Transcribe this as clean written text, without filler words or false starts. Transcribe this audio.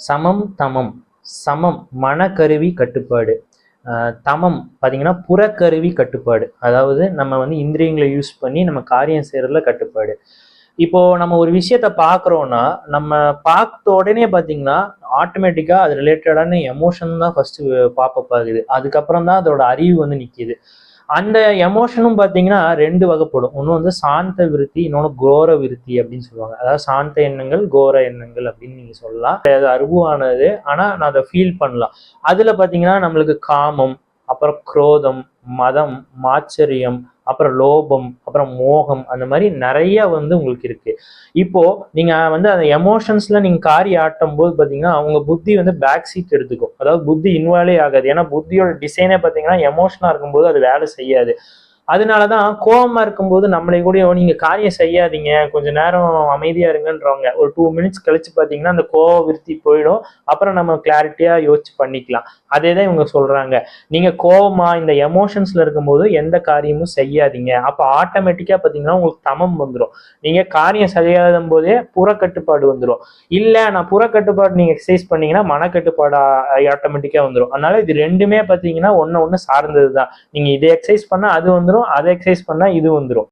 சமம் தமம். சமம் மனக்கருவி கட்டுப்பாடு, தமம் பார்த்தீங்கன்னா புறக்கருவி கட்டுப்பாடு. அதாவது நம்ம வந்து இந்திரியங்களை யூஸ் பண்ணி நம்ம காரியம் செய்யறதுல கட்டுப்பாடு. இப்போ நம்ம ஒரு விஷயத்த பார்க்குறோம்னா நம்ம பார்த்த உடனே பார்த்தீங்கன்னா ஆட்டோமேட்டிக்கா அது ரிலேட்டடான எமோஷன் தான் ஃபர்ஸ்ட் பாப்பப் ஆகுது. அதுக்கப்புறம் தான் அதோட அறிவு வந்து நிற்கிது. அந்த எமோஷனும் பார்த்தீங்கன்னா ரெண்டு வகைப்படும். ஒன்று வந்து சாந்த விருத்தி, இன்னொன்று கோர விருத்தி அப்படின்னு சொல்லுவாங்க. அதாவது சாந்த எண்ணங்கள், கோர எண்ணங்கள் அப்படின்னு நீங்க சொல்லலாம். அது அருவானது, ஆனால் நான் அதை ஃபீல் பண்ணலாம். அதுல பார்த்தீங்கன்னா நம்மளுக்கு காமம், அப்புறம் குரோதம், மதம், மாச்சரியம், அப்புறம் லோபம், அப்புறம் மோகம், அந்த மாதிரி நிறைய வந்து உங்களுக்கு இருக்கு. இப்போ நீங்க வந்து அந்த எமோஷன்ஸ்ல நீங்க காரி ஆட்டும் போது பாத்தீங்கன்னா அவங்க புத்தி வந்து பேக் சீட் எடுத்துக்கும். அதாவது புத்தி இன்வால்வே ஆகாது. ஏன்னா புத்தியோட டிசைனே பாத்தீங்கன்னா எமோஷனா இருக்கும்போது அது வேலை செய்யாது. அதனாலதான் கோவமா இருக்கும்போது நம்மளை கூட நீங்க காரியம் செய்யாதீங்க, கொஞ்ச நேரம் அமைதியா இருங்கன்றவங்க ஒரு 2 மினிட்ஸ் கழிச்சு பாத்தீங்கன்னா அந்த கோவ விருத்தி போயிடும். அப்புறம் நம்ம கிளாரிட்டியா யோசிச்சு பண்ணிக்கலாம். அதேதான் இவங்க சொல்றாங்க. நீங்க கோவமா இந்த எமோஷன்ஸ்ல இருக்கும்போது எந்த காரியமும் செய்யாதீங்க. அப்ப ஆட்டோமேட்டிக்கா பாத்தீங்கன்னா உங்களுக்கு தமம் வந்துடும். நீங்க காரியம் செய்யாத போதே புறக்கட்டுப்பாடு வந்துடும். இல்ல நான் புறக்கட்டுப்பாடு நீங்க எக்ஸசைஸ் பண்ணீங்கன்னா மனக்கட்டுப்பாடு ஆட்டோமேட்டிக்கா வந்துடும். அதனால இது ரெண்டுமே பாத்தீங்கன்னா ஒன்னு சார்ந்ததுதான். நீங்க இதை எக்ஸசைஸ் பண்ணா அது வந்துடும், அதை எக்ஸசைஸ் பண்ணா இது வந்துடும்.